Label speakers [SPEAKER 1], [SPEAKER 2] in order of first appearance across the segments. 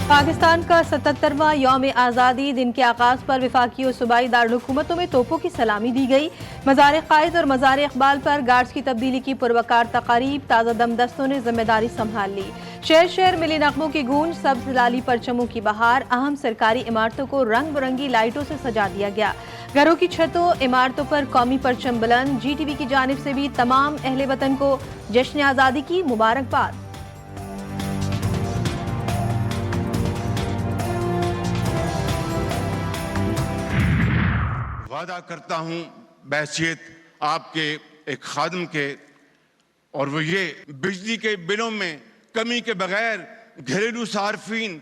[SPEAKER 1] पाकिस्तान का 77वां यौम आज़ादी दिन के आगाज पर वफाकी और सूबाई दारुलहुकूमतों में तोपों की सलामी दी गई। मज़ार कायद और मज़ार इकबाल पर गार्ड्स की तब्दीली की पुरवकार तकारीब, ताज़ा दमदस्तों ने जिम्मेदारी संभाल ली। शहर शहर मिली नगमों की गूंज, सब्ज लाली परचमों की बहार। अहम सरकारी इमारतों को रंग बिरंगी लाइटों से सजा दिया गया। घरों की छतों, इमारतों पर कौमी परचम बुलंद। GTV की जानिब से भी तमाम अहले वतन को जश्न आज़ादी की मुबारकबाद।
[SPEAKER 2] वादा करता हूं बहैसियत आपके एक खादिम के, और वो ये बिजली के बिलों में कमी के बगैर घरेलू सार्फिन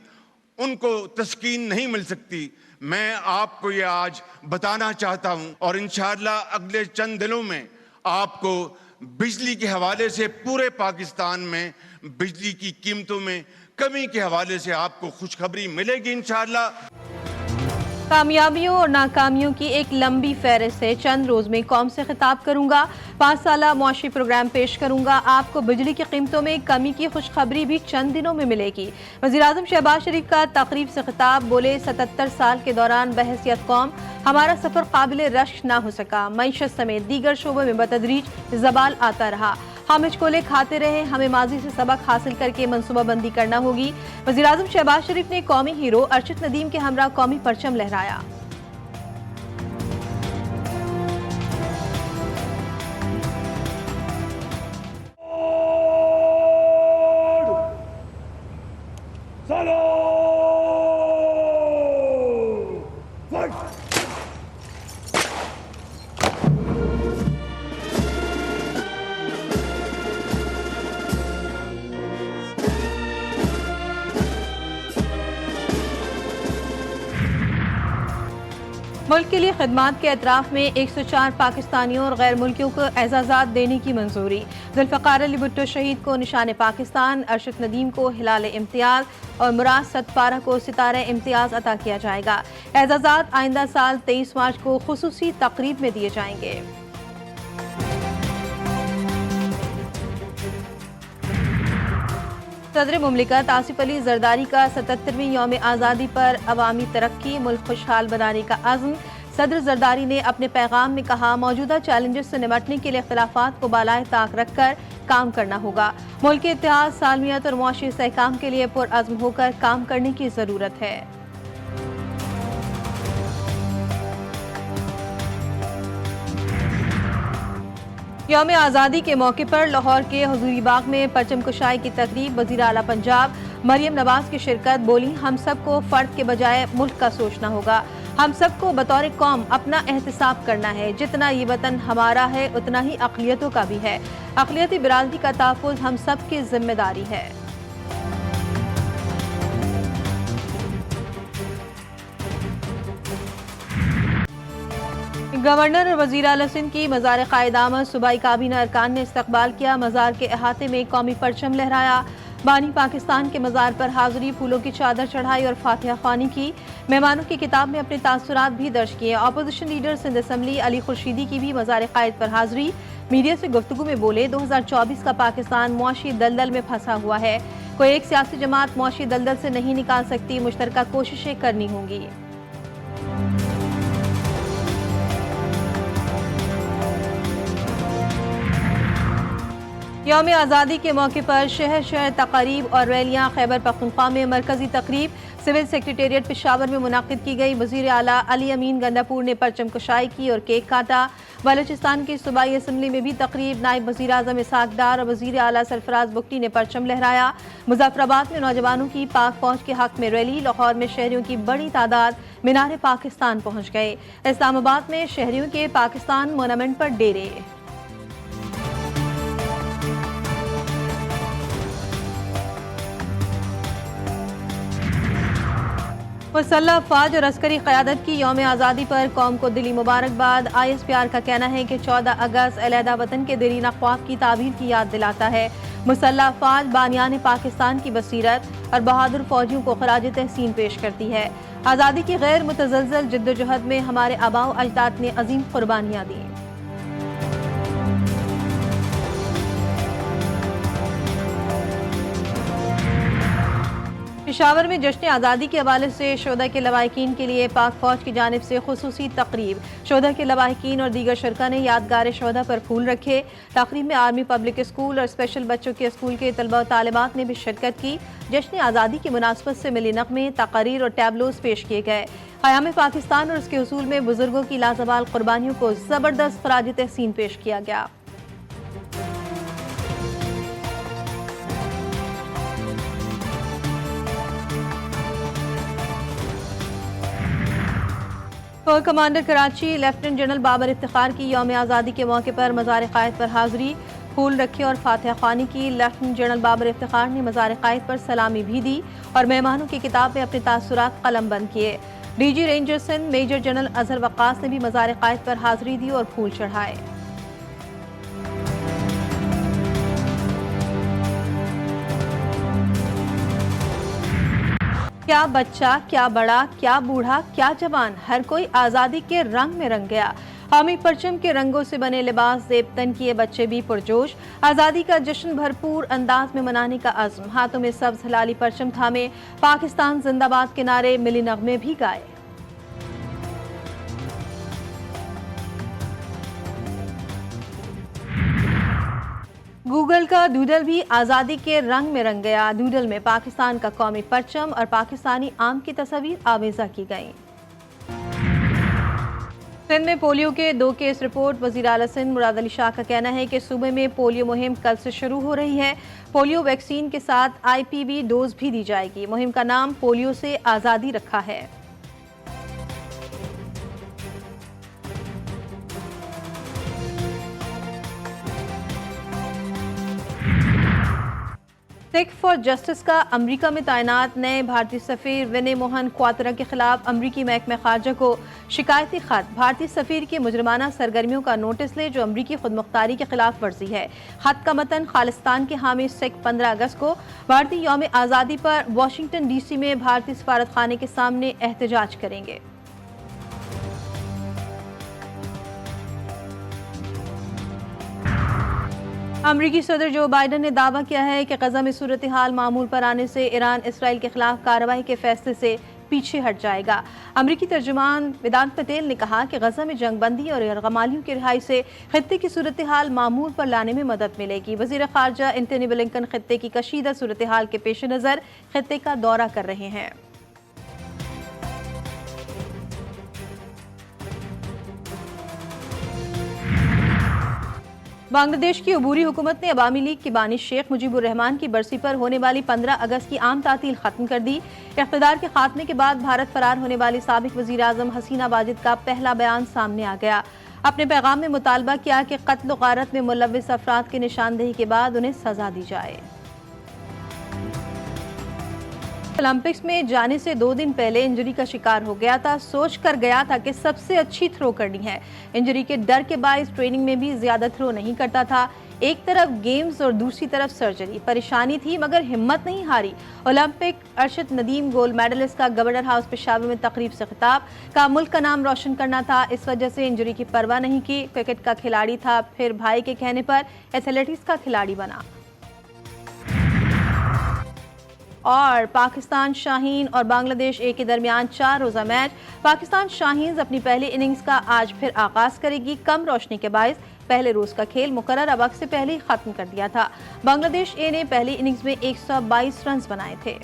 [SPEAKER 2] उनको तस्कीन नहीं मिल सकती। मैं आपको ये आज बताना चाहता हूं और इंशाअल्लाह अगले चंद दिनों में आपको बिजली के हवाले से पूरे पाकिस्तान में बिजली की कीमतों में कमी के हवाले से आपको खुशखबरी मिलेगी इंशाअल्लाह।
[SPEAKER 1] कामयाबियों और नाकामियों की एक लंबी फहरिस्त है। चंद रोज में कौम से खिताब करूंगा, 5 साला मुआशी प्रोग्राम पेश करूंगा। आपको बिजली की कीमतों में कमी की खुशखबरी भी चंद दिनों में मिलेगी। वज़ीर-ए-आज़म शहबाज शरीफ का तकरीब से खिताब, बोले 77 साल के दौरान बहैसियत कौम हमारा सफर काबिल रश्क ना हो सका। मईशत समेत दीगर शोबों में बतदरीज जबाल आता रहा। हम हिचकोले खाते रहे। हमें माजी से सबक हासिल करके मनसूबाबंदी करना होगी। वज़ीर-ए-आज़म शहबाज शरीफ ने कौमी हीरो अरशद नदीम के हमरा कौमी परचम लहराया। मुल्क के लिए खिदमात के एतराफ़ में 104 पाकिस्तानियों और गैर मुल्कियों को एजाज़ात देने की मंजूरी। जुल्फ़िकार अली भुट्टो शहीद को निशान पाकिस्तान, अरशद नदीम को हिलाल इम्तियाज़ और मुराद सतपारा को सितारा इम्तियाज़ अता किया जाएगा। एजाज़ात आइंदा साल 23 मार्च को खुसूसी तकरीब में दिए जाएंगे। सदर मुमलिकत आसिफ अली जरदारी का 77वीं यौम आज़ादी पर अवामी तरक्की, मुल्क खुशहाल बनाने का अज़्म। सदर जरदारी ने अपने पैगाम में कहा, मौजूदा चैलेंजेस से निपटने के लिए इख्तिलाफात को बालाए ताक रखकर काम करना होगा। मुल्क के इत्तेहाद, सालमियत और मुआशी इस्तेहकाम के लिए पुरअज़्म होकर काम करने की ज़रूरत है। यौम आज़ादी के मौके पर लाहौर के हजूरी बाग में परचम कुशाई की तकरीब। वज़ीर आला पंजाब मरियम नवाज की शिरकत। बोली, हम सबको फर्द के बजाय मुल्क का सोचना होगा। हम सबको बतौर कौम अपना एहतिसाब करना है। जितना ये वतन हमारा है उतना ही अक़लियतों का भी है। अक़लियती बिरादरी का तहफ़्फ़ुज़ हम सब की जिम्मेदारी है। गवर्नर और वज़ीर आला सिंध की मज़ार कायद आमद। सूबाई काबीना अरकान ने इस्तकबाल किया। मज़ार के अहाते में कौमी परचम लहराया। बानी पाकिस्तान के मज़ार पर हाज़री, फूलों की चादर चढ़ाई और फातिहा ख़्वानी की। मेहमानों की किताब में अपने तासुरात भी दर्ज किए। Opposition leader Sindh assembly Ali Khurshidi की भी मज़ार कायद पर हाज़री। मीडिया से गुफ्तगू में बोले, 2024 का पाकिस्तान मुआशी दलदल में फंसा हुआ है। कोई एक सियासी जमात मुआशी दलदल से नहीं निकाल सकती। मुश्तरका कोशिशें करनी होंगी। यौम आज़ादी के मौके पर शहर शहर तकारीब और रैलियाँ। खैबर पख्तूनख्वा में मरकजी तकरीब सिविल सेक्रेटेरिएट पेशावर में मुनाकिद की गई। वज़ीर आला अली अमीन गंडापुर ने परचम कुशाई की और केक काटा। बलोचिस्तान की सूबाई असम्बली में भी तकरीब। नायब वज़ीर आज़म इसहाक डार और वज़ीर आला सरफराज बुगटी ने परचम लहराया। मुज़फ्फराबाद में नौजवानों की पाक फौज के हक में रैली। लाहौर में शहरियों की बड़ी तादाद मीनार पाकिस्तान पहुँच गए। इस्लामाबाद में शहरियों के पाकिस्तान मोनूमेंट पर डेरे। मुसल्लह अफ़वाज और अस्करी क़यादत की यौम आज़ादी पर कौम को दिली मुबारकबाद। ISPR का कहना है कि 14 अगस्त अलहदा वतन के देरीना ख्वाब की ताबीर की याद दिलाता है। मुसल्लह अफ़वाज बानियान पाकिस्तान की बसीरत और बहादुर फौजियों को ख़राज तहसीन पेश करती है। आज़ादी की गैर मुतज़लज़ल जिद्दोजहद में हमारे आबा व अजदाद ने अजीम कुर्बानियाँ दी। पेशावर में जश्न आज़ादी के हवाले से शोधा के लवाहिकीन के लिए पाक फौज की जानिब से खुसूसी तकरीब। शोधा के लवाहिकीन और दीगर शुरका ने यादगार शोधा पर फूल रखे। तकरीब में आर्मी पब्लिक स्कूल और स्पेशल बच्चों के स्कूल के तलबा और तालिबात ने भी शिरकत की। जश्न आज़ादी की मुनासबत से मिली नग़मे, तकारीर और टैबलोज पेश किए गए। क़याम पाकिस्तान और उसके उसूल में बुजुर्गों की लाजवाल कुर्बानियों को ज़बरदस्त ख़राज तहसीन पेश किया गया। Core commander Karachi lieutenant general Babar Iftikhar की यौम आज़ादी के मौके पर मज़ार क़ायद पर हाज़री, फूल रखे और फातिहा ख़्वानी की। लेफ्टिनेंट जनरल बाबर इफ्तिखार ने मज़ार क़ायद पर सलामी भी दी और मेहमानों की किताब में अपने तासुरात कलमबंद किए। DG Rangers Sindh major general Azhar Waqqas ने भी मज़ार क़ायद पर हाज़री दी और फूल चढ़ाए। क्या बच्चा, क्या बड़ा, क्या बूढ़ा, क्या जवान, हर कोई आज़ादी के रंग में रंग गया। कौमी परचम के रंगों से बने लिबास जेबतन किए बच्चे भी पुरजोश। आज़ादी का जश्न भरपूर अंदाज में मनाने का अज़्म, हाथों में सब्ज़ हिलाली परचम थामे पाकिस्तान जिंदाबाद के नारे, मिली नग़मे भी गाए। गूगल का डूडल भी आज़ादी के रंग में रंग गया। डूडल में पाकिस्तान का कौमी परचम और पाकिस्तानी आम की तस्वीर आवेजा की गई। सिंध में पोलियो के 2 केस रिपोर्ट। वज़ीर आला सिंध मुराद अली शाह का कहना है कि सूबे में पोलियो मुहिम कल से शुरू हो रही है। पोलियो वैक्सीन के साथ IPV डोज भी दी जाएगी। मुहिम का नाम पोलियो से आज़ादी रखा है। सिख फॉर जस्टिस का अमरीका में तैनात नए भारतीय सफीर विनय मोहन क्वात्रा के खिलाफ अमरीकी महकमा खारजा को शिकायती खत। भारतीय सफीर की मुजरमाना सरगर्मियों का नोटिस ले जो अमरीकी खुदमुख्तारी के खिलाफ वर्जी है। खत का मतन खालिस्तान के हामी सिख 15 अगस्त को भारतीय यौम आज़ादी पर वाशिंगटन DC में भारतीय सफारत खाने के सामने एहतजाज करेंगे। अमरीकी सदर जो बाइडन ने दावा किया है कि गजा में सूरत हाल मामूल पर आने से ईरान इसराइल के खिलाफ कार्रवाई के फैसले से पीछे हट जाएगा। अमरीकी तर्जुमान वेदांत पटेल ने कहा कि गजा में जंगबंदी और यरगमालियों की रिहाई से खित्ते की सूरत हाल मामूल पर लाने में मदद मिलेगी। वज़ीर ख़ारजा एंटनी ब्लिंकन खित्ते की कशीदा सूरत हाल के पेश नज़र खित्ते का दौरा कर रहे हैं। बांग्लादेश की अबूरी हुकूमत ने अवामी लीग की बानी शेख मुजीबुर रहमान की बरसी पर होने वाली 15 अगस्त की आम तातील खत्म कर दी। इख्तिदार के खात्मे के बाद भारत फरार होने वाली साबिक वज़ीर आज़म हसीना वाजिद का पहला बयान सामने आ गया। अपने पैगाम में मुतालबा किया कि कत्ल व गारत में मुलव्विस अफराद की निशानदेही के बाद उन्हें सजा दी जाए। ओलंपिक्स में जाने से 2 दिन पहले इंजरी का शिकार हो गया था। सोच कर गया था कि सबसे अच्छी थ्रो करनी है। इंजरी के डर के बायस ट्रेनिंग में भी ज्यादा थ्रो नहीं करता था। एक तरफ गेम्स और दूसरी तरफ सर्जरी, परेशानी थी मगर हिम्मत नहीं हारी। Olympic Arshad Nadeem gold medallist का गवर्नर हाउस पेशावर में तकरीब से खिताब। का मुल्क का नाम रोशन करना था, इस वजह से इंजरी की परवाह नहीं की। क्रिकेट का खिलाड़ी था, फिर भाई के कहने पर एथलेटिक्स का खिलाड़ी बना। और पाकिस्तान शाहीन और बांग्लादेश ए के दरमियान 4 रोज़ा मैच। पाकिस्तान शाहीन अपनी पहली इनिंग्स का आज फिर आगाज करेगी। कम रोशनी के बायस पहले रोज का खेल मुकर्रर वक्त से पहले ही खत्म कर दिया था। बांग्लादेश ए ने पहली इनिंग्स में 122 रन बनाए थे।